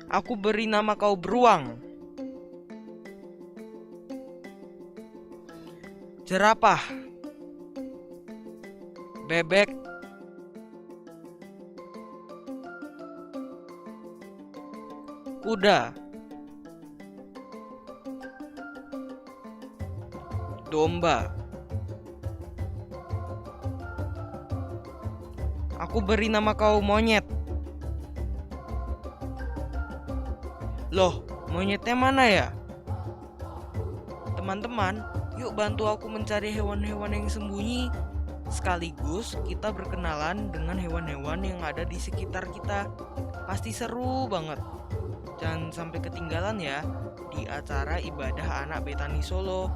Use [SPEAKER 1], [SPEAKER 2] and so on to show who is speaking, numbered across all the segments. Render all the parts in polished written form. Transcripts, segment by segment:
[SPEAKER 1] Aku beri nama kau beruang. Jerapah. Bebek. Kuda. Domba. Aku beri nama kau monyet. Loh, monyetnya mana ya? Teman-teman, yuk bantu aku mencari hewan-hewan yang sembunyi. Sekaligus kita berkenalan dengan hewan-hewan yang ada di sekitar kita. Pasti seru banget. Jangan sampai ketinggalan ya di acara ibadah anak Betani Solo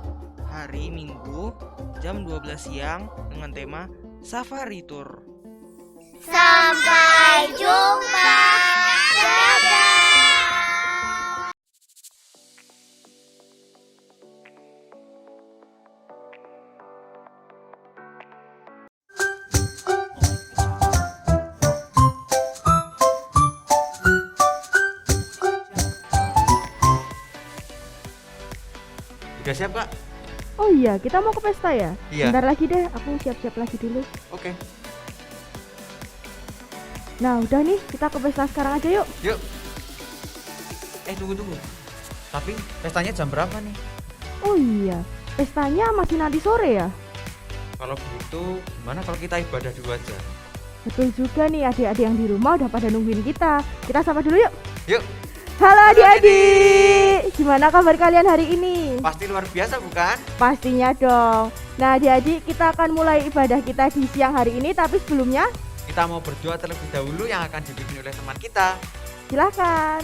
[SPEAKER 1] hari Minggu jam 12 siang dengan tema Safari Tour.
[SPEAKER 2] Sampai jumpa. Dadah.
[SPEAKER 3] Udah siap, Kak?
[SPEAKER 4] Oh iya, kita mau ke pesta ya?
[SPEAKER 3] Iya.
[SPEAKER 4] Bentar lagi deh, aku siap-siap lagi dulu.
[SPEAKER 3] Oke.
[SPEAKER 4] Nah udah nih, kita ke pesta sekarang aja yuk.
[SPEAKER 3] Yuk. Tunggu. Tapi pestanya jam berapa nih?
[SPEAKER 4] Oh iya, pestanya masih nanti sore ya?
[SPEAKER 3] Kalau begitu, gimana kalau kita ibadah dulu aja?
[SPEAKER 4] Betul juga nih, adik-adik yang di rumah udah pada nungguin kita. Kita sapa dulu yuk.
[SPEAKER 3] Yuk.
[SPEAKER 4] Halo adik-adik, gimana kabar kalian hari ini?
[SPEAKER 3] Pasti luar biasa, bukan?
[SPEAKER 4] Pastinya dong. Nah adik-adik, kita akan mulai ibadah kita di siang hari ini. Tapi sebelumnya,
[SPEAKER 3] Kita mau berdoa terlebih dahulu yang akan dipimpin oleh teman kita.
[SPEAKER 4] silakan.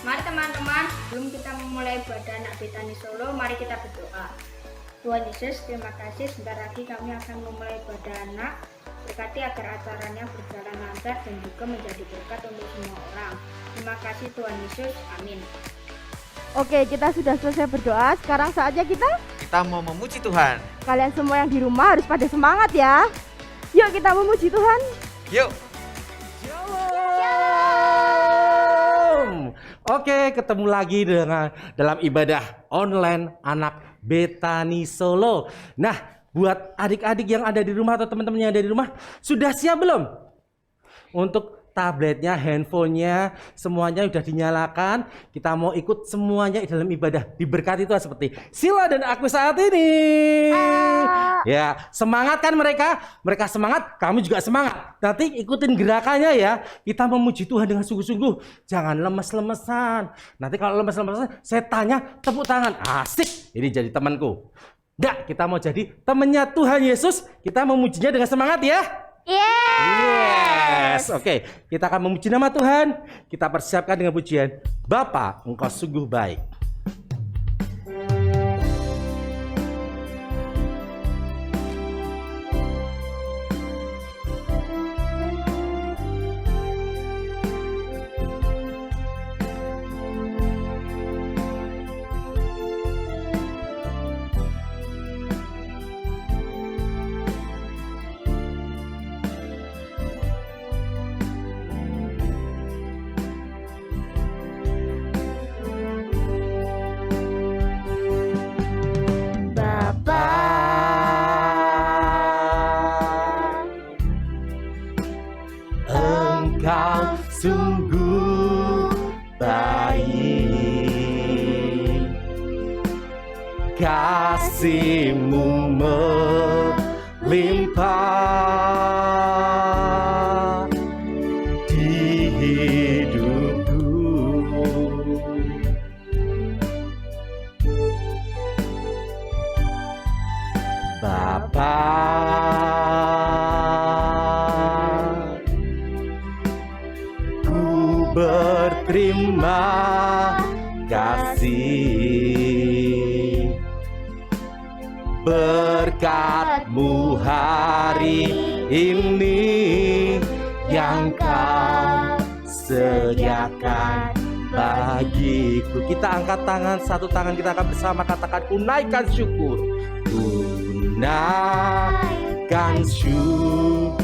[SPEAKER 5] Mari teman-teman, sebelum kita memulai ibadah anak Betani Solo, mari kita berdoa. Tuhan Yesus, terima kasih sebentar lagi kami akan memulai ibadah anak. Berkati agar acaranya berjalan lancar dan juga menjadi berkat untuk semua orang. Terima kasih Tuhan Yesus, amin.
[SPEAKER 4] Oke, kita sudah selesai berdoa. Sekarang saatnya
[SPEAKER 3] Kita mau memuji Tuhan.
[SPEAKER 4] kalian semua yang di rumah harus pada semangat ya. Yuk kita memuji Tuhan.
[SPEAKER 3] Yuk.
[SPEAKER 6] Shalom. Oke, ketemu lagi dalam ibadah online anak Betani Solo. Nah, buat adik-adik yang ada di rumah atau teman-teman yang ada di rumah, sudah siap belum? Untuk tabletnya, handphonenya, semuanya sudah dinyalakan. Kita mau ikut semuanya dalam ibadah. Diberkati Tuhan seperti Sila dan aku saat ini. Ya, semangat kan mereka? Mereka semangat, kamu juga semangat. Nanti ikutin gerakannya ya. Kita memuji Tuhan dengan sungguh-sungguh. Jangan lemes-lemesan. Nanti kalau lemes-lemesan, saya tanya tepuk tangan. Asik, ini jadi temanku. Nggak, kita mau jadi temannya Tuhan Yesus. Kita memujinya dengan semangat ya. Yes. Oke, kita akan memuji nama Tuhan. Kita persiapkan dengan pujian Bapa, Engkau sungguh baik. Engkau sungguh baik, kasih-Mu melimpah di hidupku. Bapa, ku berterima kasih berkat-Mu hari ini yang Kau sediakan bagiku. Kita angkat tangan, satu tangan kita akan bersama katakan tunaikan syukur. Tunaikan syukurku.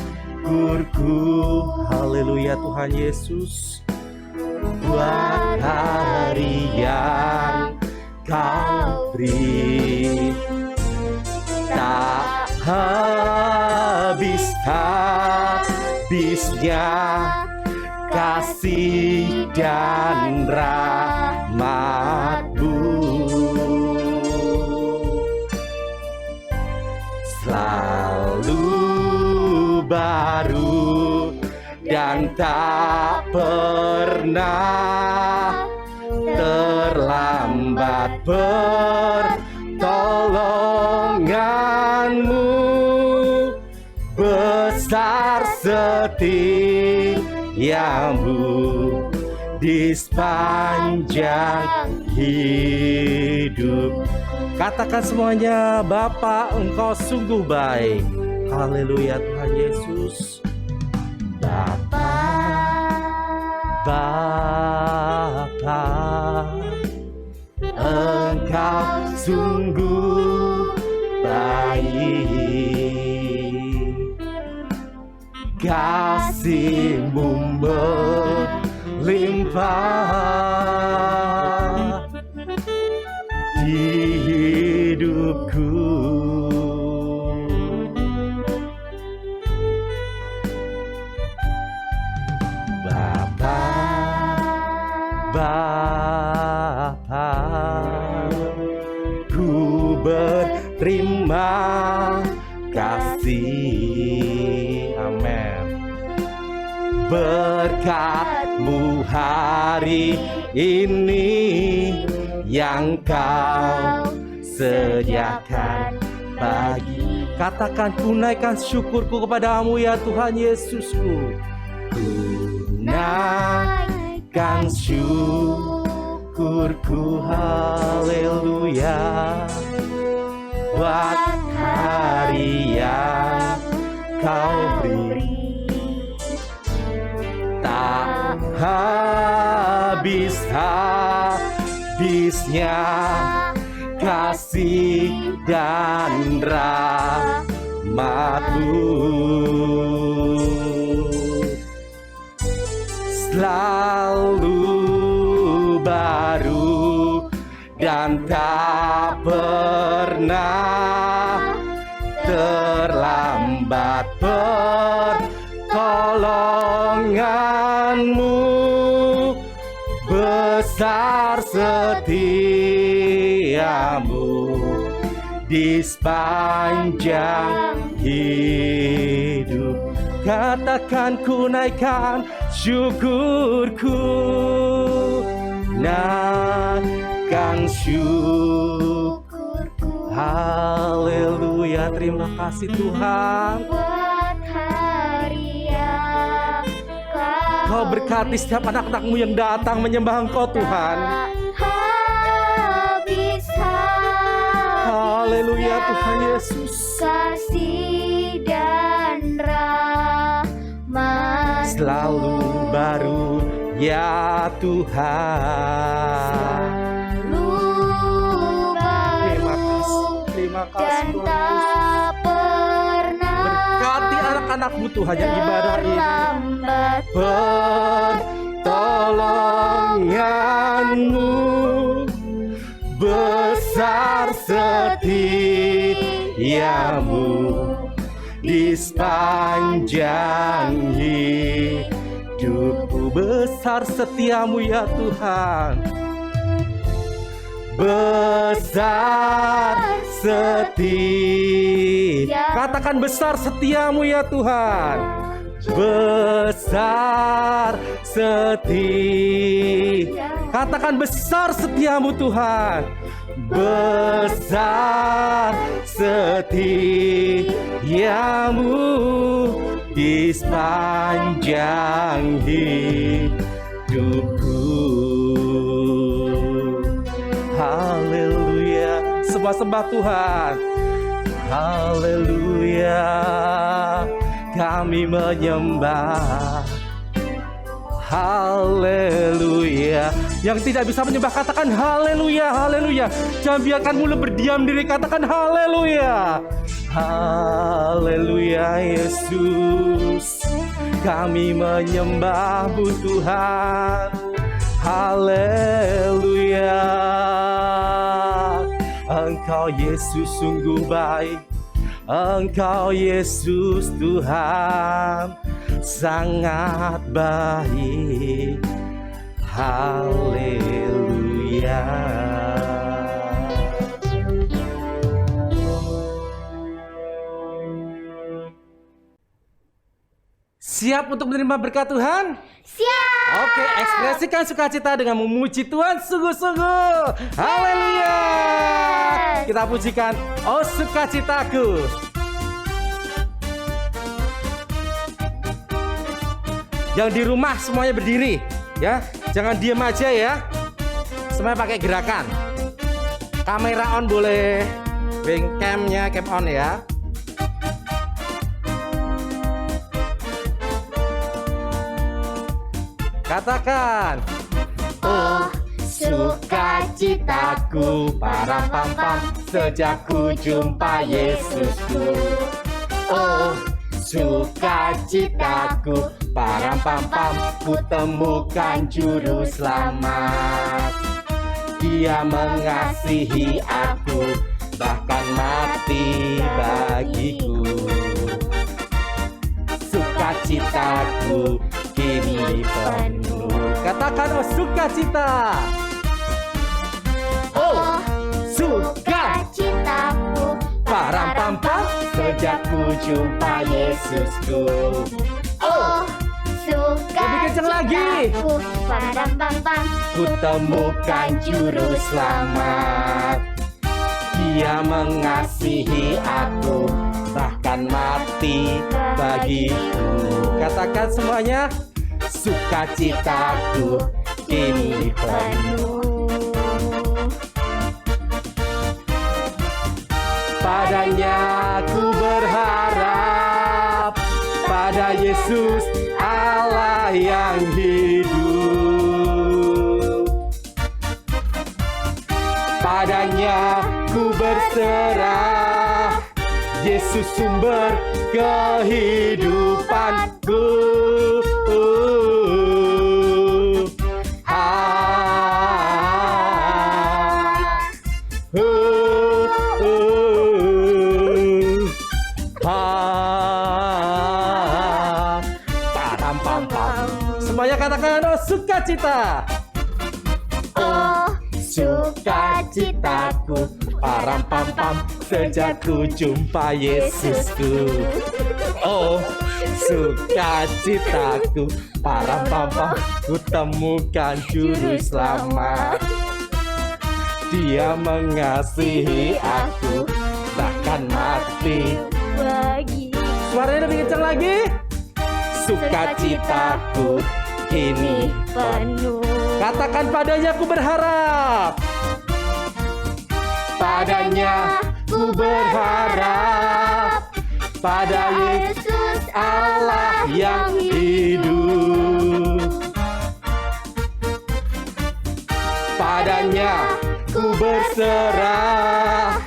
[SPEAKER 6] Haleluya Tuhan Yesus. buat hari yang kau beri. Tak habisnya kasih dan rahmat-Mu. Selalu baru dan tak pernah terlambat pertolongan-Mu. Besar setiamu di sepanjang hidup. Katakan semuanya, Bapa, Engkau sungguh baik. Haleluya Tuhan Yesus. Bapa, Engkau sungguh baik. Kasih-Mu melimpah di hidupku. Bapa, ku berterima kasih. Amin. Berkat-Mu hari ini yang Kau sediakan bagi. Katakan, tunaikan syukurku kepadamu ya Tuhan Yesusku. Tunaikan syukurku, haleluya, buat hari yang Kau beri. Tak habisnya kasih dan rahmat-Mu. Selalu baru dan tak pernah terlambat pertolongan-Mu. Besar setiamu di sepanjang hidup. Katakan, ku naikkan syukurku, naikkan syukurku. Haleluya, terima kasih Tuhan. Kau berkati setiap anak-anak-Mu yang datang menyembah Engkau Tuhan. Haleluya Tuhan Yesus.
[SPEAKER 2] Kasih dan rahmat
[SPEAKER 6] Selalu baru ya Tuhan. Terima kasih
[SPEAKER 2] dan
[SPEAKER 6] Tuhan Yesus.
[SPEAKER 2] tak pernah
[SPEAKER 6] Berkati anak-anak-Mu Tuhan yang ibadah ini.
[SPEAKER 2] terlambat
[SPEAKER 6] Pertolongan-Mu besar setiamu di sepanjang hidupku. Besar setiamu ya Tuhan. Besar setia. Katakan, besar setiamu ya Tuhan. Besar setia. Katakan, besar setiamu Tuhan. Besar setiamu di sepanjang hidupku. Haleluya. Sembah-sembah Tuhan. Haleluya. Kami menyembah. Haleluya. Yang tidak bisa menyembah, katakan haleluya, haleluya. Jangan biarkan mulut berdiam diri, katakan haleluya. Haleluya Yesus. Kami menyembah-Mu Tuhan. Haleluya. Engkau Yesus sungguh baik, Engkau Yesus Tuhan sangat baik. Haleluya. Siap untuk menerima berkat Tuhan?
[SPEAKER 2] Siap.
[SPEAKER 6] Oke, ekspresikan sukacita dengan memuji Tuhan sungguh-sungguh. Haleluya. Kita pujikan, oh sukacitaku. Yang di rumah semuanya berdiri, ya. Jangan diam aja ya. Semuanya pakai gerakan. Kamera on boleh. Cam-nya cam on ya. Katakan,
[SPEAKER 2] Oh, sukacitaku,
[SPEAKER 6] para pam-pam, sejak ku jumpa Yesusku. Oh, sukacitaku, para pam-pam, ku temukan juru selamat. Dia mengasihi aku, bahkan mati bagiku. Sukacitaku kini penuh. Katakan, oh sukacita. Oh,
[SPEAKER 2] sukacitaku,
[SPEAKER 6] Param pam pam, sejak ku jumpa Yesusku.
[SPEAKER 2] Oh,
[SPEAKER 6] Lebih kencang lagi.
[SPEAKER 2] sukacitaku, padam pam pam,
[SPEAKER 6] Ku temukan juru selamat. Dia mengasihi aku, bahkan mati bagiku. Katakan semuanya, sukacitaku kini penuh. Padanya ku berharap, pada Yesus Allah yang hidup. Padanya ku berserah, Yesus sumber kehidupanku. Semuanya katakan, oh sukacita.
[SPEAKER 2] oh,
[SPEAKER 6] Sukacitaku, param pam pam, sejak ku jumpa Yesusku. Oh, sukacitaku, param pam pam, ku temukan juru selamat. Dia mengasihi aku, bahkan mati
[SPEAKER 2] bagi
[SPEAKER 6] Suaranya lebih kencang lagi. Sukacitaku kini
[SPEAKER 2] penuh.
[SPEAKER 6] katakan, padanya ku berharap. Padanya ku berharap, pada Yesus Allah yang hidup. Padanya ku berserah,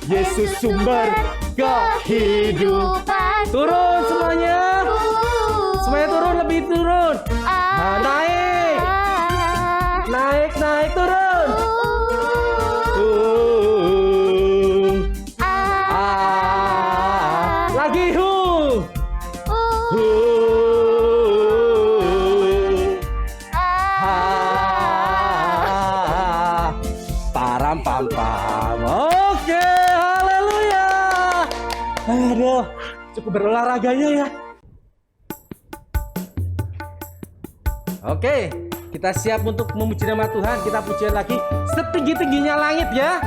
[SPEAKER 6] Yesus sumber kehidupan. Turun semuanya. Semuanya turun, lebih turun. Nah, naik. Naik, naik, turun. Lagi param pam pam. Oke, haleluya. Aduh, cukup berolahraganya ya. Oke, kita siap untuk memuji nama Tuhan. Kita pujian lagi setinggi-tingginya langit ya.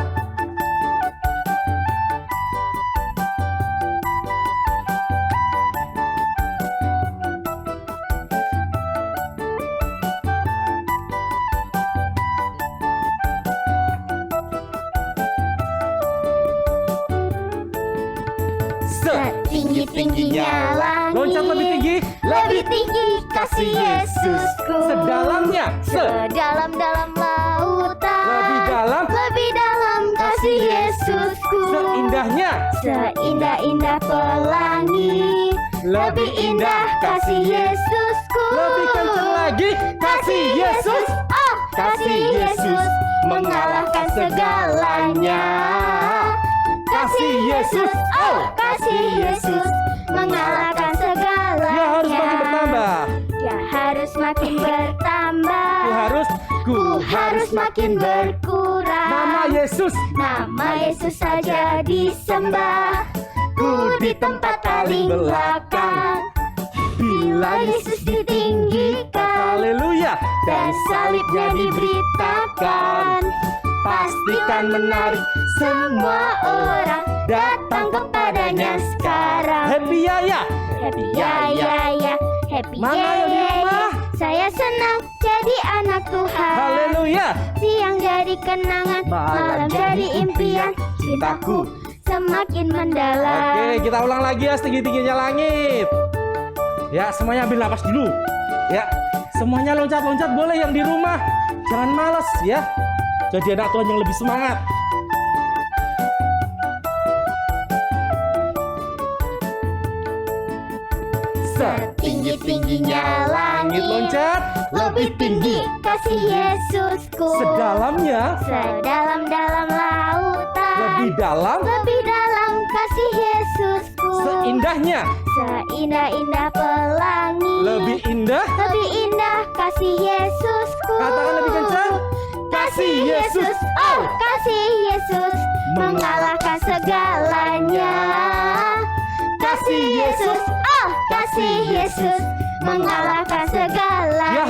[SPEAKER 6] Setinggi-tingginya langit, loncat lebih tinggi,
[SPEAKER 2] Lebih tinggi kasih Yesusku.
[SPEAKER 6] Sedalamnya,
[SPEAKER 2] Sedalam-dalam lautan.
[SPEAKER 6] lebih dalam,
[SPEAKER 2] Lebih dalam kasih Yesusku.
[SPEAKER 6] seindahnya,
[SPEAKER 2] Seindah-indah pelangi. Lebih indah kasih Yesusku.
[SPEAKER 6] lebih kencang lagi, kasih Yesus.
[SPEAKER 2] Oh,
[SPEAKER 6] Kasih Yesus mengalahkan segalanya. Kasih Yesus, oh
[SPEAKER 2] Kasih Yesus mengalahkan segalanya.
[SPEAKER 6] ya harus makin bertambah.
[SPEAKER 2] Ya harus makin bertambah.
[SPEAKER 6] Ku harus makin
[SPEAKER 2] berkurang.
[SPEAKER 6] Nama Yesus,
[SPEAKER 2] Nama Yesus saja disembah. Ku di tempat paling belakang. Bila Yesus ditinggikan
[SPEAKER 6] haleluya,
[SPEAKER 2] dan salibnya diberitakan, pastikan menarik semua orang datang kepadanya sekarang.
[SPEAKER 6] happy ya.
[SPEAKER 2] Happy ya ya ya, happy
[SPEAKER 6] Mana
[SPEAKER 2] ya
[SPEAKER 6] yang di
[SPEAKER 2] ya ya.
[SPEAKER 6] rumah?
[SPEAKER 2] Saya senang jadi anak Tuhan.
[SPEAKER 6] Haleluya.
[SPEAKER 2] Siang jadi kenangan, malam jadi impian. Cintaku semakin mendalam.
[SPEAKER 6] Oke, kita ulang lagi ya setinggi-tingginya langit. Ya, semuanya ambil napas dulu. Ya, semuanya loncat-loncat boleh yang di rumah. Jangan malas ya. Jadi anak Tuhan yang lebih semangat.
[SPEAKER 2] Setinggi-tingginya langit,
[SPEAKER 6] Loncat.
[SPEAKER 2] lebih tinggi kasih Yesusku.
[SPEAKER 6] Sedalamnya,
[SPEAKER 2] Sedalam-dalam lautan,
[SPEAKER 6] lebih dalam,
[SPEAKER 2] lebih dalam kasih Yesusku.
[SPEAKER 6] seindahnya,
[SPEAKER 2] Seindah-indah pelangi,
[SPEAKER 6] lebih indah.
[SPEAKER 2] lebih indah kasih Yesusku.
[SPEAKER 6] Katakan lebih kencang.
[SPEAKER 2] Kasih Yesus, oh kasih Yesus mengalahkan segalanya. Kasih Yesus, oh kasih Yesus mengalahkan segalanya.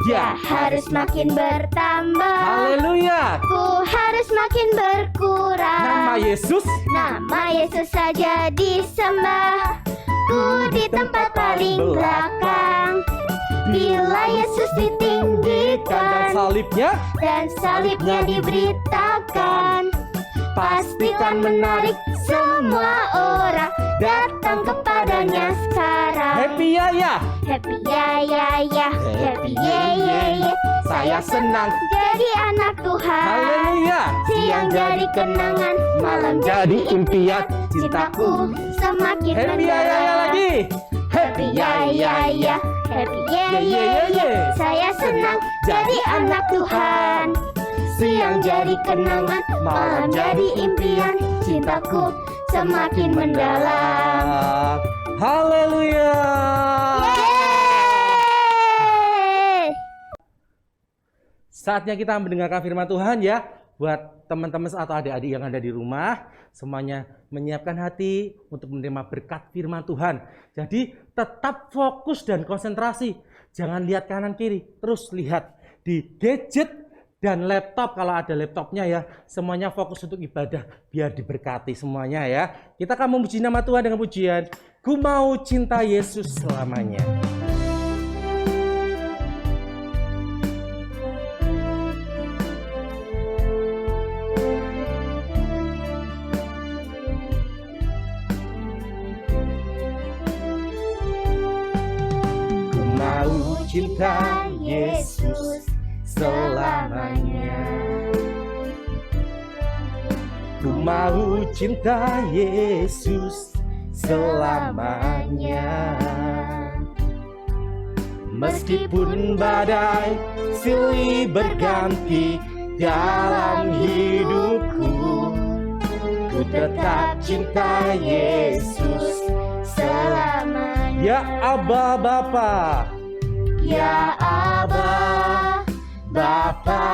[SPEAKER 6] Ya
[SPEAKER 2] harus makin bertambah.
[SPEAKER 6] Haleluya.
[SPEAKER 2] Ku harus makin berkurang.
[SPEAKER 6] Nama Yesus,
[SPEAKER 2] Nama Yesus saja disembah. Ku di tempat paling belakang. Bila Yesus
[SPEAKER 6] dan
[SPEAKER 2] ditinggikan
[SPEAKER 6] salibnya,
[SPEAKER 2] dan salibnya diberitakan, pastikan menarik semua orang datang kepadanya sekarang.
[SPEAKER 6] happy ya.
[SPEAKER 2] Happy ya ya ya, happy ye ye ye.
[SPEAKER 6] Saya senang.
[SPEAKER 2] jadi anak Tuhan.
[SPEAKER 6] Haleluya.
[SPEAKER 2] Siang jadi kenangan, malam
[SPEAKER 6] Jadi impian cintaku.
[SPEAKER 2] cintaku semakin
[SPEAKER 6] Happy ya lagi.
[SPEAKER 2] Happy ya ya ya, happy ye ye ye. Saya senang jadi anak Tuhan. Siang jadi kenangan, malam jadi impian. Cintaku semakin mendalam.
[SPEAKER 6] Haleluya.
[SPEAKER 2] Yeay!
[SPEAKER 6] Saatnya kita mendengarkan firman Tuhan ya. Buat teman-teman atau adik-adik yang ada di rumah, semuanya menyiapkan hati untuk menerima berkat firman Tuhan. Jadi tetap fokus dan konsentrasi. Jangan lihat kanan kiri, terus lihat di gadget dan laptop kalau ada laptopnya ya. Semuanya fokus untuk ibadah biar diberkati semuanya ya. Kita akan memuji nama Tuhan dengan pujian Ku Mau Cinta Yesus Selamanya. Ku mau cinta Yesus selamanya. Ku mau cinta Yesus selamanya. Meskipun badai silih berganti dalam hidupku, ku tetap cinta Yesus
[SPEAKER 2] Selamanya.
[SPEAKER 6] ya Aba Bapa.
[SPEAKER 2] Ya Aba, Bapa,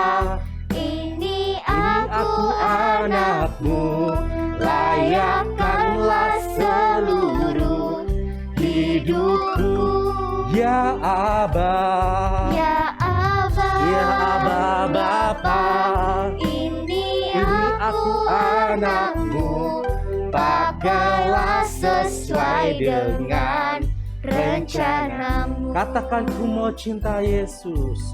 [SPEAKER 2] ini aku anakmu, layakkanlah seluruh hidupku.
[SPEAKER 6] Ya Aba,
[SPEAKER 2] Ya Aba,
[SPEAKER 6] ya Aba Bapa,
[SPEAKER 2] ini
[SPEAKER 6] aku anakmu, pakailah sesuai dengan
[SPEAKER 2] rencanamu.
[SPEAKER 6] Katakan ku mau cinta Yesus.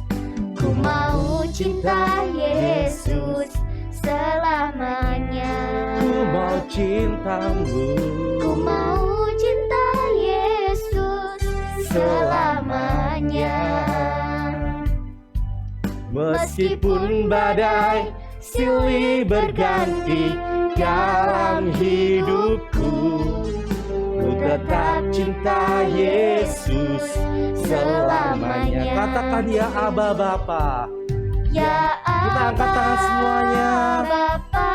[SPEAKER 2] Ku mau cinta Yesus selamanya.
[SPEAKER 6] Ku mau cintamu.
[SPEAKER 2] Ku mau cinta Yesus selamanya.
[SPEAKER 6] Meskipun badai silih berganti dalam hidupku, ku tetap cinta Yesus selamanya. Katakan ya Aba Bapa.
[SPEAKER 2] Ya
[SPEAKER 6] Kita angkat tangan semuanya.
[SPEAKER 2] Bapa,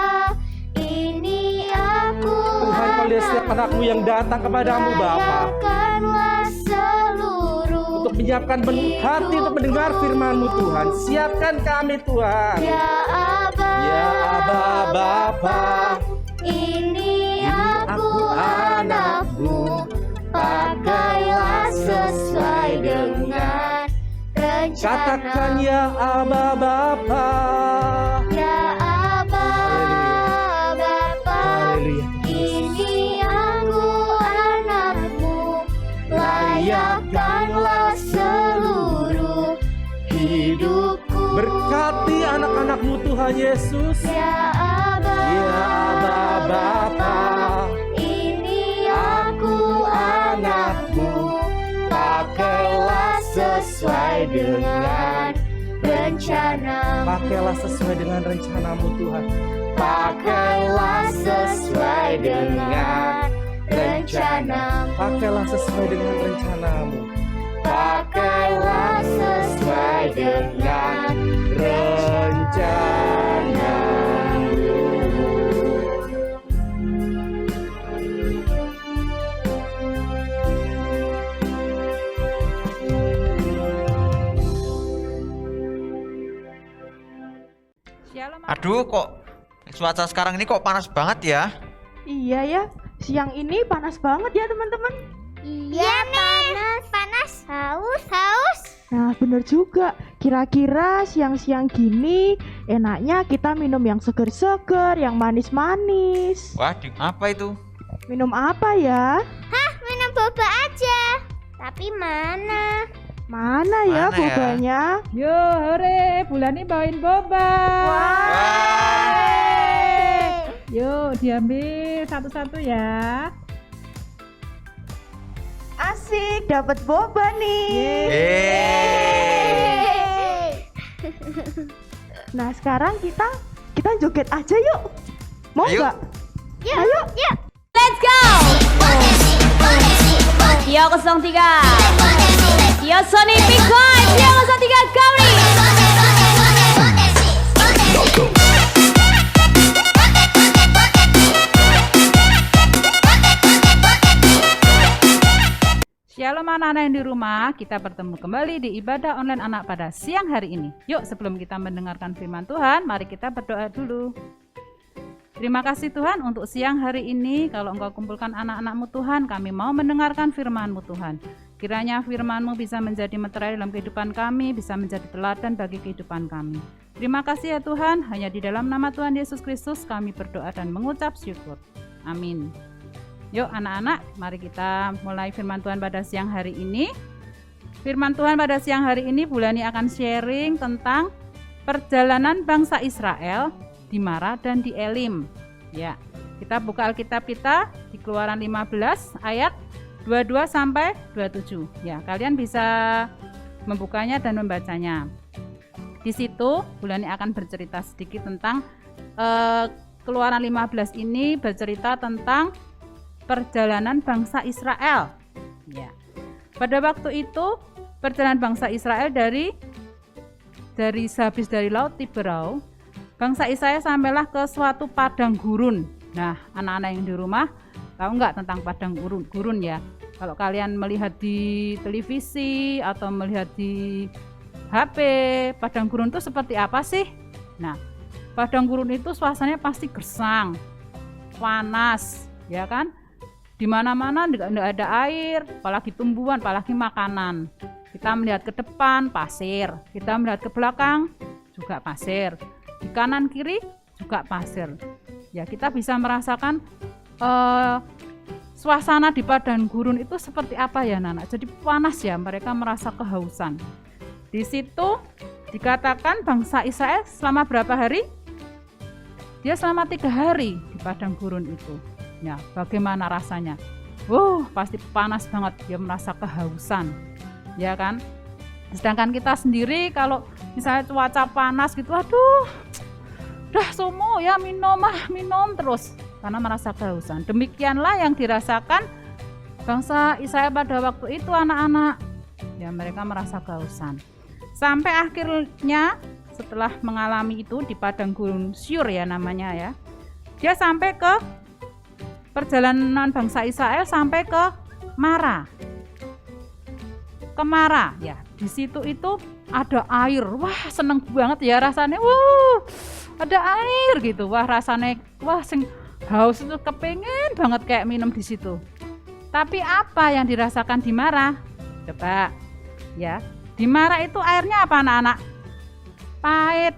[SPEAKER 2] ini aku
[SPEAKER 6] Tuhan, kau lihat setiap anakmu yang datang kepadamu Bapa,
[SPEAKER 2] layakanlah seluruh
[SPEAKER 6] untuk menyiapkan hati untuk mendengar firman-Mu Tuhan. Siapkan kami Tuhan.
[SPEAKER 2] Ya
[SPEAKER 6] Aba Bapa,
[SPEAKER 2] ini aku anakmu, pakailah sesuai dengan rencana.
[SPEAKER 6] katakan ya Aba Bapa.
[SPEAKER 2] Ya Aba Bapa,
[SPEAKER 6] Haleluya.
[SPEAKER 2] ini aku anakmu, layakkanlah seluruh hidupku.
[SPEAKER 6] Berkati anak-anakmu Tuhan Yesus.
[SPEAKER 2] Ya Aba
[SPEAKER 6] Bapa,
[SPEAKER 2] ini aku anakmu, pakailah sesuai dengan rencana.
[SPEAKER 6] pakailah sesuai dengan rencanamu Tuhan.
[SPEAKER 2] Pakailah sesuai dengan rencana.
[SPEAKER 6] Pakailah sesuai dengan rencanamu.
[SPEAKER 2] Pakailah sesuai dengan rencana.
[SPEAKER 3] Aduh, kok cuaca sekarang ini kok panas banget ya?
[SPEAKER 4] Iya ya, siang ini panas banget ya teman-teman.
[SPEAKER 2] Iya panas, haus.
[SPEAKER 4] Nah bener juga, kira-kira siang-siang gini enaknya kita minum yang seger-seger, yang manis-manis.
[SPEAKER 3] Wah, apa itu?
[SPEAKER 4] Minum apa ya?
[SPEAKER 2] Minum boba aja. Tapi mana?
[SPEAKER 4] Mana ya
[SPEAKER 3] Mana ya?
[SPEAKER 4] bobanya?
[SPEAKER 7] Yo, hore, bulan ini bawain boba. Yuk, diambil satu-satu ya.
[SPEAKER 4] Asik, dapat boba nih. Nah sekarang kita joget aja yuk. Mau
[SPEAKER 3] Ayo.
[SPEAKER 4] nggak?
[SPEAKER 2] Ayo.
[SPEAKER 8] Let's go! Tio 03 Tio Sony Pikoi Tio 03 Gauri
[SPEAKER 7] Shalom anak-anak yang di rumah, kita bertemu kembali di ibadah online anak pada siang hari ini. Yuk, sebelum kita mendengarkan firman Tuhan, mari kita berdoa dulu. Terima kasih Tuhan untuk siang hari ini. Kalau Engkau kumpulkan anak-anak-Mu Tuhan, kami mau mendengarkan firman-Mu Tuhan. Kiranya firman-Mu bisa menjadi meterai dalam kehidupan kami, bisa menjadi teladan bagi kehidupan kami. Terima kasih ya Tuhan, hanya di dalam nama Tuhan Yesus Kristus kami berdoa dan mengucap syukur. Amin. Yuk anak-anak, mari kita mulai firman Tuhan pada siang hari ini. Firman Tuhan pada siang hari ini Bulani akan sharing tentang perjalanan bangsa Israel di Mara dan di Elim. Ya, kita buka Alkitab kita di Keluaran 15 ayat 22 sampai 27. Ya, kalian bisa membukanya dan membacanya. Di situ Bulani akan bercerita sedikit tentang Keluaran 15 ini bercerita tentang perjalanan bangsa Israel. Ya. Pada waktu itu perjalanan bangsa Israel dari sehabis dari laut Tiberau, bangsa Israel sampailah ke suatu padang gurun. Nah, anak-anak yang di rumah tahu nggak tentang padang gurun ya? Kalau kalian melihat di televisi atau melihat di HP, padang gurun itu seperti apa sih? Nah, padang gurun itu suasananya pasti gersang, panas, ya kan? Di mana-mana nggak ada air, apalagi tumbuhan, apalagi makanan. Kita melihat ke depan pasir, kita melihat ke belakang juga pasir, di kanan kiri juga pasir. Ya, kita bisa merasakan suasana di padang gurun itu seperti apa ya, Nana? Jadi panas ya, mereka merasa kehausan. Di situ dikatakan bangsa Israel selama berapa hari? Dia selama 3 hari di padang gurun itu. Ya, bagaimana rasanya? Pasti panas banget, dia merasa kehausan, ya kan? Sedangkan kita sendiri kalau misalnya cuaca panas gitu, aduh, dah somo ya minum terus karena merasa kehausan. Demikianlah yang dirasakan bangsa Israel pada waktu itu anak-anak, ya mereka merasa kehausan. Sampai akhirnya setelah mengalami itu di padang gurun Syur ya namanya ya, dia sampai ke perjalanan bangsa Israel sampai ke Mara. Ke Mara ya, di situ itu ada air. Wah, seneng banget ya rasanya. Ada air gitu. Wah, rasanya sing haus itu kepengen banget kayak minum di situ. Tapi apa yang dirasakan di Mara? Coba ya. Di Mara itu airnya apa anak-anak? Pahit.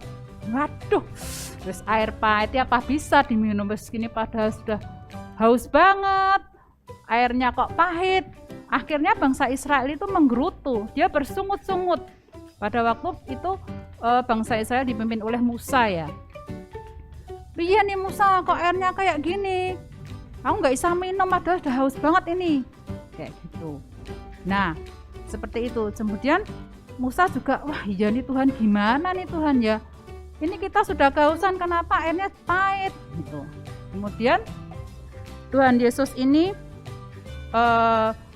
[SPEAKER 7] Waduh. Terus air pahit ya apa bisa diminum begini padahal sudah haus banget. Airnya kok pahit. Akhirnya bangsa Israel itu menggerutu. Dia bersungut-sungut. Pada waktu itu bangsa Israel dipimpin oleh Musa ya. Iya nih Musa, kok airnya kayak gini? Aku nggak bisa minum, padahal sudah haus banget ini. Kayak gitu. Nah, seperti itu. Kemudian Musa juga, wah iya nih Tuhan, gimana nih Tuhan ya? Ini kita sudah kehausan, kenapa airnya pahit? Gitu. Kemudian Tuhan Yesus ini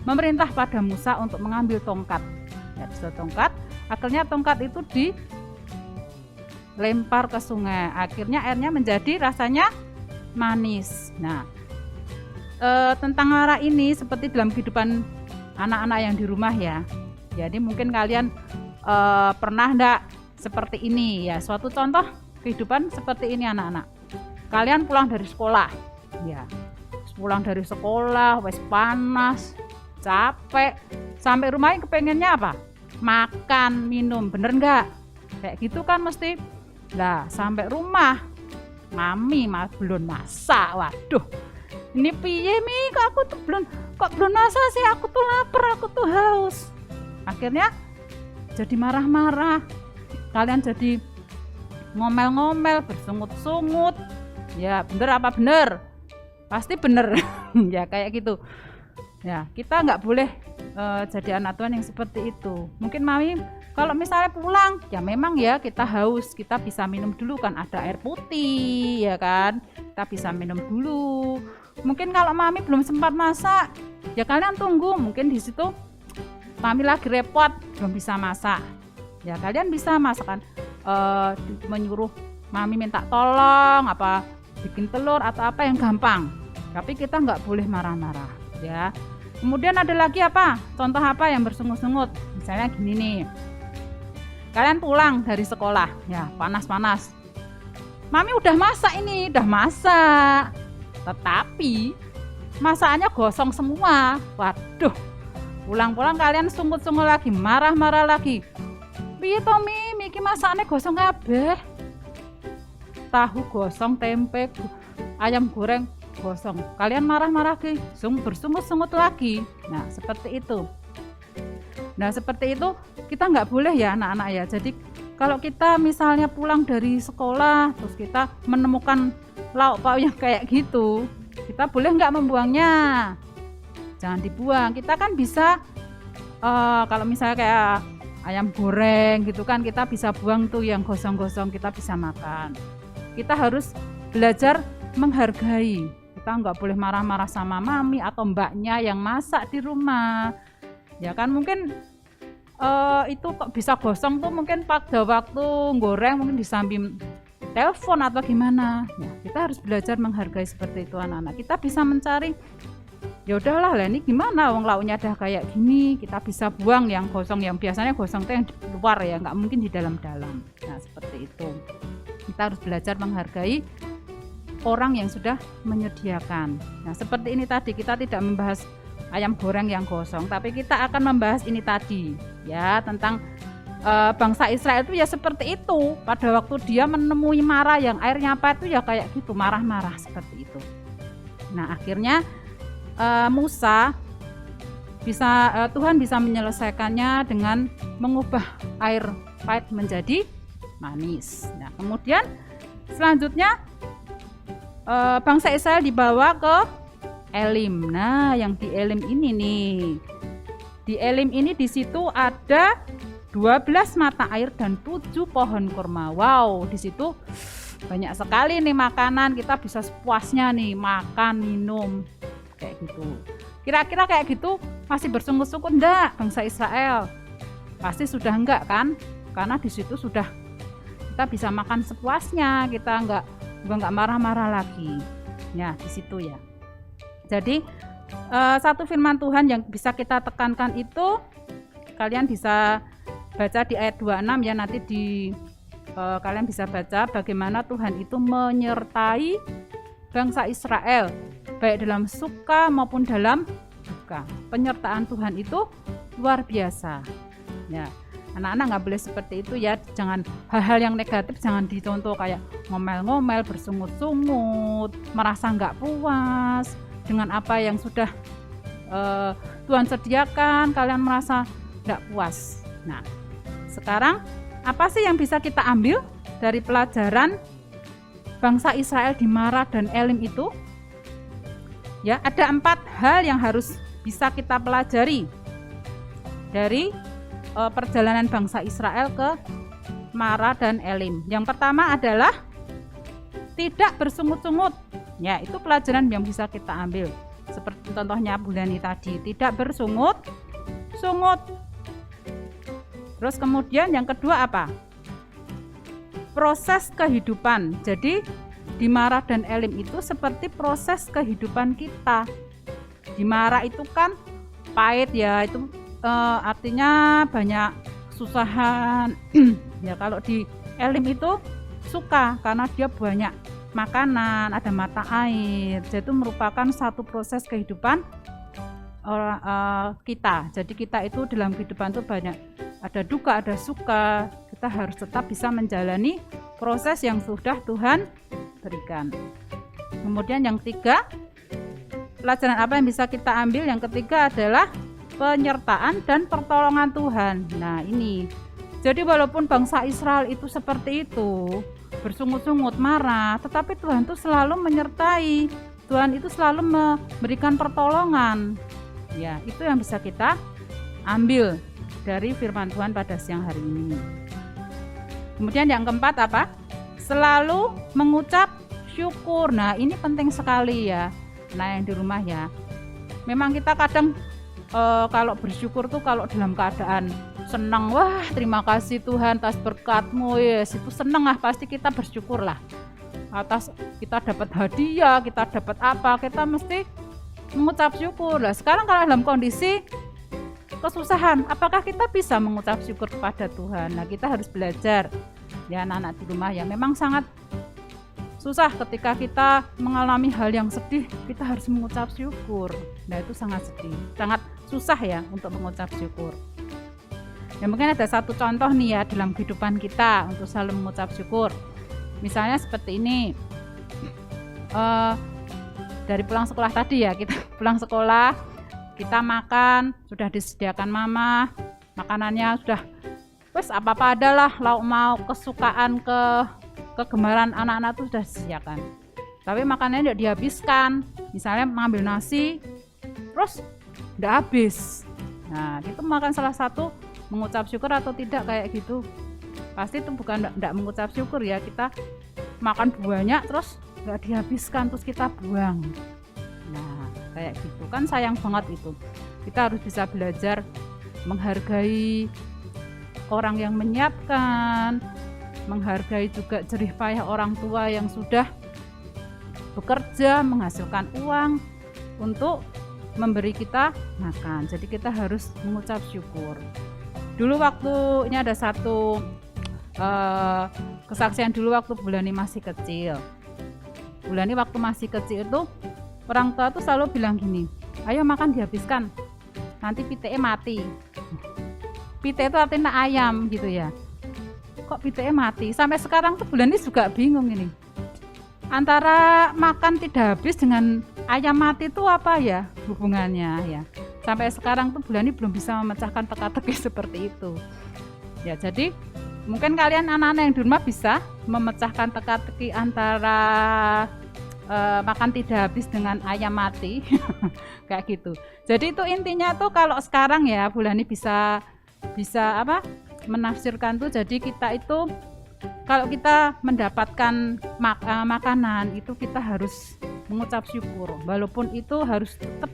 [SPEAKER 7] memerintah pada Musa untuk mengambil tongkat. Ya, tongkat. Akhirnya tongkat itu dilempar ke sungai. Akhirnya airnya menjadi rasanya manis. Nah, tentang Mara ini seperti dalam kehidupan anak-anak yang di rumah ya. Jadi mungkin kalian pernah enggak seperti ini ya. Suatu contoh kehidupan seperti ini anak-anak. Kalian pulang dari sekolah. Ya. Pulang dari sekolah, wes panas, capek. Sampai rumahnya kepengennya apa? Makan, minum, bener enggak? Kayak gitu kan mesti. Lah, sampai rumah mami belum masak. Waduh. Ini piye Mi, kok belum masak sih, aku tuh lapar, aku tuh haus. Akhirnya jadi marah-marah. Kalian jadi ngomel-ngomel, bersungut-sungut. Ya, bener apa bener? Pasti bener. Ya kayak gitu. Ya, kita nggak boleh jadi anak Tuhan yang seperti itu. Mungkin mami kalau misalnya pulang, ya memang ya kita haus, kita bisa minum dulu kan, ada air putih ya kan, kita bisa minum dulu. Mungkin kalau mami belum sempat masak, ya kalian tunggu, mungkin di situ mami lagi repot belum bisa masak, ya kalian bisa masakan menyuruh mami minta tolong apa bikin telur atau apa yang gampang. Tapi kita nggak boleh marah-marah ya. Kemudian ada lagi apa? Contoh apa yang bersungut-sungut? Misalnya gini nih. Kalian pulang dari sekolah, ya panas-panas. Mami udah masak ini, udah masak. Tetapi masakannya gosong semua. Waduh. Pulang-pulang kalian sungut-sungut lagi, marah-marah lagi. Piye to Mi, iki masakane gosong kabeh. Tahu gosong, tempe, ayam goreng gosong. Kalian marah-marah lagi, bersungut-sungut lagi. Nah, seperti itu. Nah, seperti itu kita nggak boleh ya anak-anak ya. Jadi kalau kita misalnya pulang dari sekolah, terus kita menemukan lauk pauk yang kayak gitu, kita boleh nggak membuangnya? Jangan dibuang. Kita kan bisa kalau misalnya kayak ayam goreng gitu kan, kita bisa buang tuh yang gosong-gosong, kita bisa makan. Kita harus belajar menghargai. Kita nggak boleh marah-marah sama mami atau mbaknya yang masak di rumah. Ya kan mungkin itu kok bisa gosong tuh mungkin pada waktu goreng mungkin di samping telepon atau gimana. Ya, kita harus belajar menghargai seperti itu anak-anak. Kita bisa mencari, ya udahlah lah ini gimana wong lauknya ada kayak gini, kita bisa buang yang gosong, yang biasanya gosong itu yang di luar ya, nggak mungkin di dalam-dalam. Nah seperti itu. Kita harus belajar menghargai orang yang sudah menyediakan. Nah seperti ini tadi, kita tidak membahas ayam goreng yang gosong, tapi kita akan membahas ini tadi ya tentang bangsa Israel itu ya seperti itu. Pada waktu dia menemui Mara yang airnya apa itu ya kayak gitu, marah-marah seperti itu. Nah akhirnya Musa Tuhan bisa menyelesaikannya dengan mengubah air pahit menjadi manis. Nah kemudian selanjutnya bangsa Israel dibawa ke Elim. Nah, yang di Elim ini nih. Di Elim ini di situ ada 12 mata air dan 7 pohon kurma. Wow, di situ banyak sekali nih makanan, kita bisa sepuasnya nih makan, minum kayak gitu. Kira-kira kayak gitu masih bersungut-sungut enggak bangsa Israel? Pasti sudah enggak kan? Karena di situ sudah kita bisa makan sepuasnya, kita enggak marah-marah lagi. Ya, di situ ya. Jadi satu firman Tuhan yang bisa kita tekankan itu kalian bisa baca di ayat 26 ya, nanti kalian bisa baca bagaimana Tuhan itu menyertai bangsa Israel baik dalam suka maupun dalam duka. Penyertaan Tuhan itu luar biasa. Ya, anak-anak nggak boleh seperti itu ya. Jangan hal-hal yang negatif jangan dicontoh kayak ngomel-ngomel, bersungut-sungut, merasa nggak puas dengan apa yang sudah Tuhan sediakan, kalian merasa nggak puas. Nah, sekarang apa sih yang bisa kita ambil dari pelajaran bangsa Israel di Marah dan Elim itu? Ya, ada 4 hal yang harus bisa kita pelajari dari perjalanan bangsa Israel ke Marah dan Elim. Yang pertama adalah tidak bersungut-sungut. Ya, itu pelajaran yang bisa kita ambil. Seperti contohnya Bulani tadi, tidak bersungut-sungut. Terus kemudian yang kedua apa? Proses kehidupan. Jadi di Marah dan Elim itu seperti proses kehidupan kita. Di Marah itu kan pahit ya, itu artinya banyak kesusahan. Ya, kalau di Elim itu suka karena dia banyak makanan, ada mata air. Jadi itu merupakan satu proses kehidupan kita. Jadi kita itu dalam kehidupan itu banyak ada duka, ada suka. Kita harus tetap bisa menjalani proses yang sudah Tuhan berikan. Kemudian yang ketiga, pelajaran apa yang bisa kita ambil? Yang ketiga adalah penyertaan dan pertolongan Tuhan. Nah, ini. Jadi walaupun bangsa Israel itu seperti itu, bersungut-sungut, marah, tetapi Tuhan itu selalu menyertai. Tuhan itu selalu memberikan pertolongan. Ya, itu yang bisa kita ambil dari firman Tuhan pada siang hari ini. Kemudian yang keempat apa? Selalu mengucap syukur. Nah, ini penting sekali ya. Nah, yang di rumah ya. Memang kita kadang kalau bersyukur tuh kalau dalam keadaan senang, wah terima kasih Tuhan atas berkat-Mu, yes, itu senang lah, pasti kita bersyukur lah. Atas kita dapat hadiah, kita dapat apa, kita mesti mengucap syukur. Lah sekarang kalau dalam kondisi kesusahan, apakah kita bisa mengucap syukur kepada Tuhan? Nah, kita harus belajar ya anak-anak di rumah yang memang sangat susah ketika kita mengalami hal yang sedih, kita harus mengucap syukur. Nah, itu sangat sedih, sangat susah ya untuk mengucap syukur. Ya, mungkin ada satu contoh nih ya dalam kehidupan kita untuk selalu mengucap syukur. Misalnya seperti ini, dari pulang sekolah tadi ya, kita pulang sekolah, kita makan, sudah disediakan mama, makanannya sudah, wes apa-apa adalah, lauk mau kesukaan, kegemaran anak-anak itu sudah disediakan. Tapi makanannya tidak dihabiskan, misalnya mengambil nasi, terus tidak habis. Nah, itu makan salah satu mengucap syukur atau tidak kayak gitu. Pasti itu bukan tidak mengucap syukur ya, kita makan banyak terus nggak dihabiskan terus kita buang. Nah, kayak gitu kan sayang banget itu. Kita harus bisa belajar menghargai orang yang menyiapkan, menghargai juga jerih payah orang tua yang sudah bekerja menghasilkan uang untuk memberi kita makan. Jadi kita harus mengucap syukur. Dulu waktu ini ada satu kesaksian dulu waktu Bulani masih kecil. Bulani waktu masih kecil itu orang tua tuh selalu bilang gini, ayo makan dihabiskan, nanti piteke mati. Pite itu artinya ayam gitu ya. Kok piteke mati? Sampai sekarang tuh Bulani juga bingung ini. Antara makan tidak habis dengan ayam mati itu apa ya hubungannya ya. Sampai sekarang tuh Bulani belum bisa memecahkan teka-teki seperti itu. Ya, jadi mungkin kalian anak-anak yang di rumah bisa memecahkan teka-teki antara makan tidak habis dengan ayam mati. Kayak gitu. Jadi itu intinya tuh kalau sekarang ya Bulani bisa apa? Menafsirkan tuh jadi kita itu kalau kita mendapatkan makanan itu kita harus mengucap syukur, walaupun itu harus tetap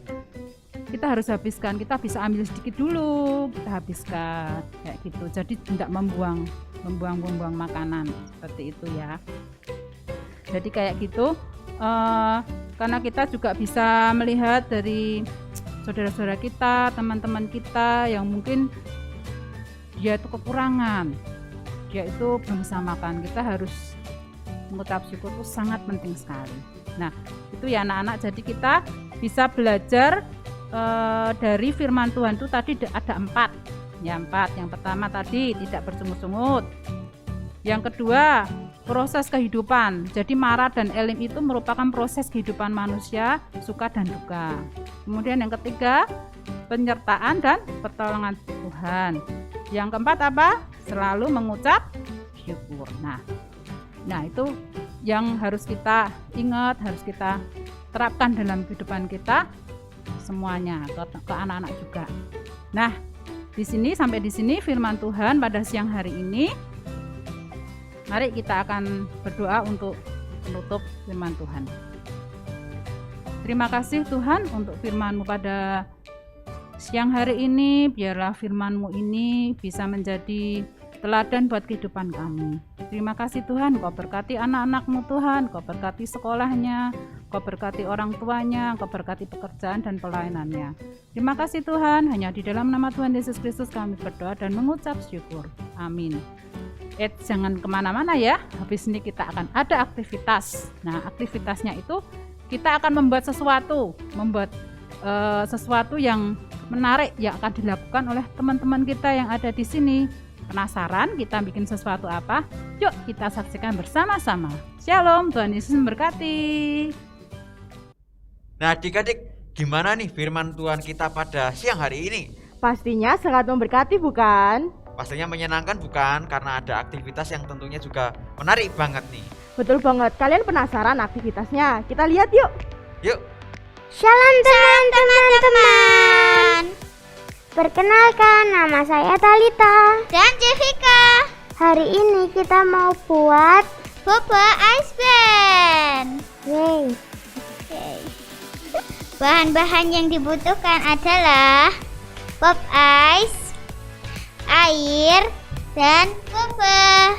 [SPEAKER 7] kita harus habiskan. Kita bisa ambil sedikit dulu, kita habiskan kayak gitu. Jadi tidak membuang makanan seperti itu ya. Jadi kayak gitu. Karena kita juga bisa melihat dari saudara-saudara kita, teman-teman kita yang mungkin dia itu kekurangan, dia itu belum bisa makan. Kita harus mengucap syukur itu sangat penting sekali. Nah itu ya anak-anak, jadi kita bisa belajar dari firman Tuhan itu tadi ada 4. Yang pertama tadi tidak bersungut-sungut. Yang kedua proses kehidupan. Jadi Mara dan Elim itu merupakan proses kehidupan manusia, suka dan duka. Kemudian yang ketiga, penyertaan dan pertolongan Tuhan. Yang keempat apa? Selalu mengucap syukur. Nah itu yang harus kita ingat, harus kita terapkan dalam kehidupan kita semuanya, ke anak-anak juga. Nah, sampai di sini firman Tuhan pada siang hari ini. Mari kita akan berdoa untuk menutup firman Tuhan. Terima kasih Tuhan untuk firman-Mu pada siang hari ini. Biarlah firman-Mu ini bisa menjadi teladan buat kehidupan kami. Terima kasih Tuhan, Kau berkati anak-anak-Mu Tuhan, Kau berkati sekolahnya, Kau berkati orang tuanya, Kau berkati pekerjaan dan pelayanannya. Terima kasih Tuhan, hanya di dalam nama Tuhan Yesus Kristus kami berdoa dan mengucap syukur. Amin. Jangan kemana-mana ya, habis ini kita akan ada aktivitas. Nah aktivitasnya itu kita akan membuat sesuatu yang menarik yang akan dilakukan oleh teman-teman kita yang ada di sini. Penasaran kita bikin sesuatu apa? Yuk kita saksikan bersama-sama. Shalom, Tuhan Yesus memberkati.
[SPEAKER 3] Nah adik-adik, gimana nih firman Tuhan kita pada siang hari ini?
[SPEAKER 4] Pastinya sangat memberkati bukan?
[SPEAKER 3] Pastinya menyenangkan bukan? Karena ada aktivitas yang tentunya juga menarik banget nih.
[SPEAKER 4] Betul banget, kalian penasaran aktivitasnya? Kita lihat yuk.
[SPEAKER 3] Yuk.
[SPEAKER 2] Shalom teman-teman. Perkenalkan, nama saya Talita dan Jessica. Hari ini kita mau buat boba ice band. Yeay. Okay. Bahan-bahan yang dibutuhkan adalah pop ice, air, dan boba.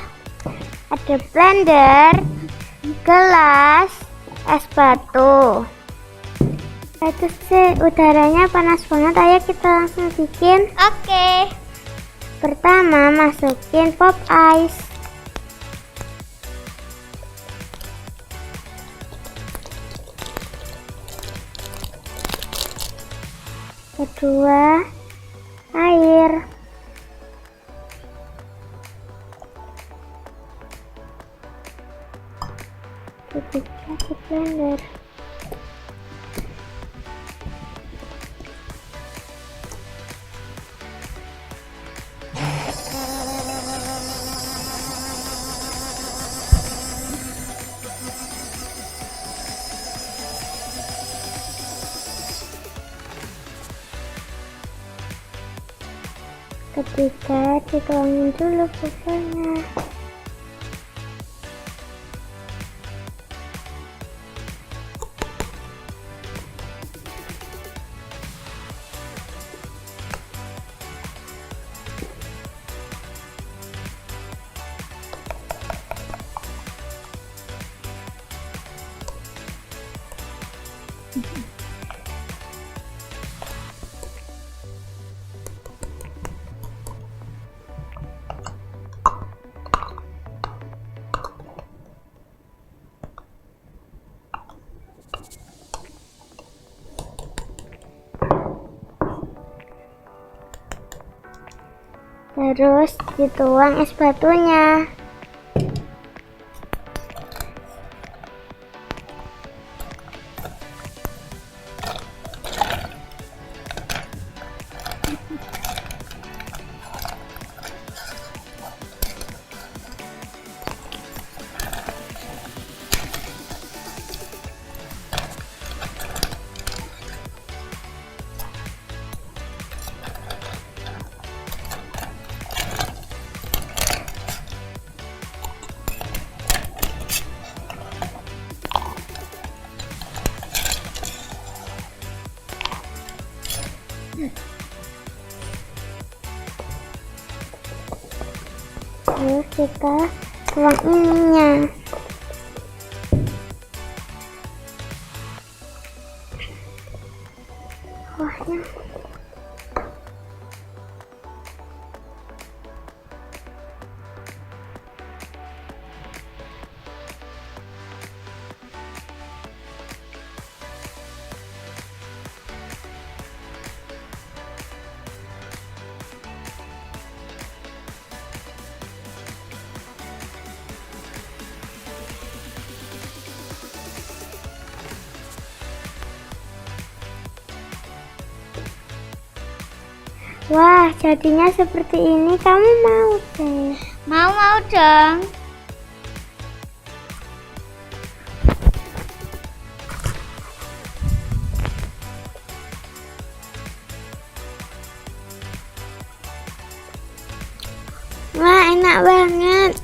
[SPEAKER 2] Ada blender, gelas, es batu. Itu sih udaranya panas banget, ayo kita langsung bikin. Oke. Pertama masukin pop ice. Kedua air. Ketiga di blender. Ketiga dituangin dulu bubanya. Terus dituang es batunya. Ayo kita tuang ininya. Kuahnya. Wah, jadinya seperti ini. Kamu mau deh? Mau dong. Wah, enak banget.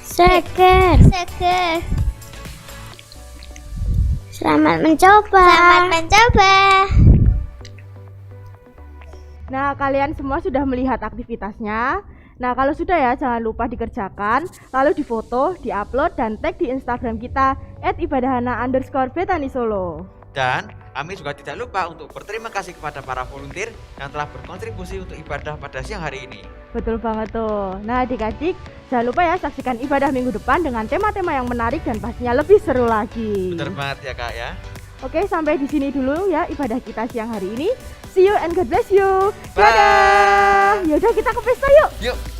[SPEAKER 2] Seger. Selamat mencoba.
[SPEAKER 4] Nah, kalian semua sudah melihat aktivitasnya. Nah, kalau sudah ya, jangan lupa dikerjakan, lalu difoto, diupload, dan tag di Instagram kita @ibadahana_betanisolo.
[SPEAKER 3] Dan kami juga tidak lupa untuk berterima kasih kepada para volunteer yang telah berkontribusi untuk ibadah pada siang hari ini.
[SPEAKER 4] Betul banget tuh. Nah, adik-adik, jangan lupa ya saksikan ibadah minggu depan dengan tema-tema yang menarik dan pastinya lebih seru lagi.
[SPEAKER 3] Bener banget ya Kak ya.
[SPEAKER 4] Oke, sampai di sini dulu ya ibadah kita siang hari ini. See you and God bless you.
[SPEAKER 3] Bye.
[SPEAKER 4] Dadah. Yaudah kita ke pesta yuk.
[SPEAKER 3] Yuk.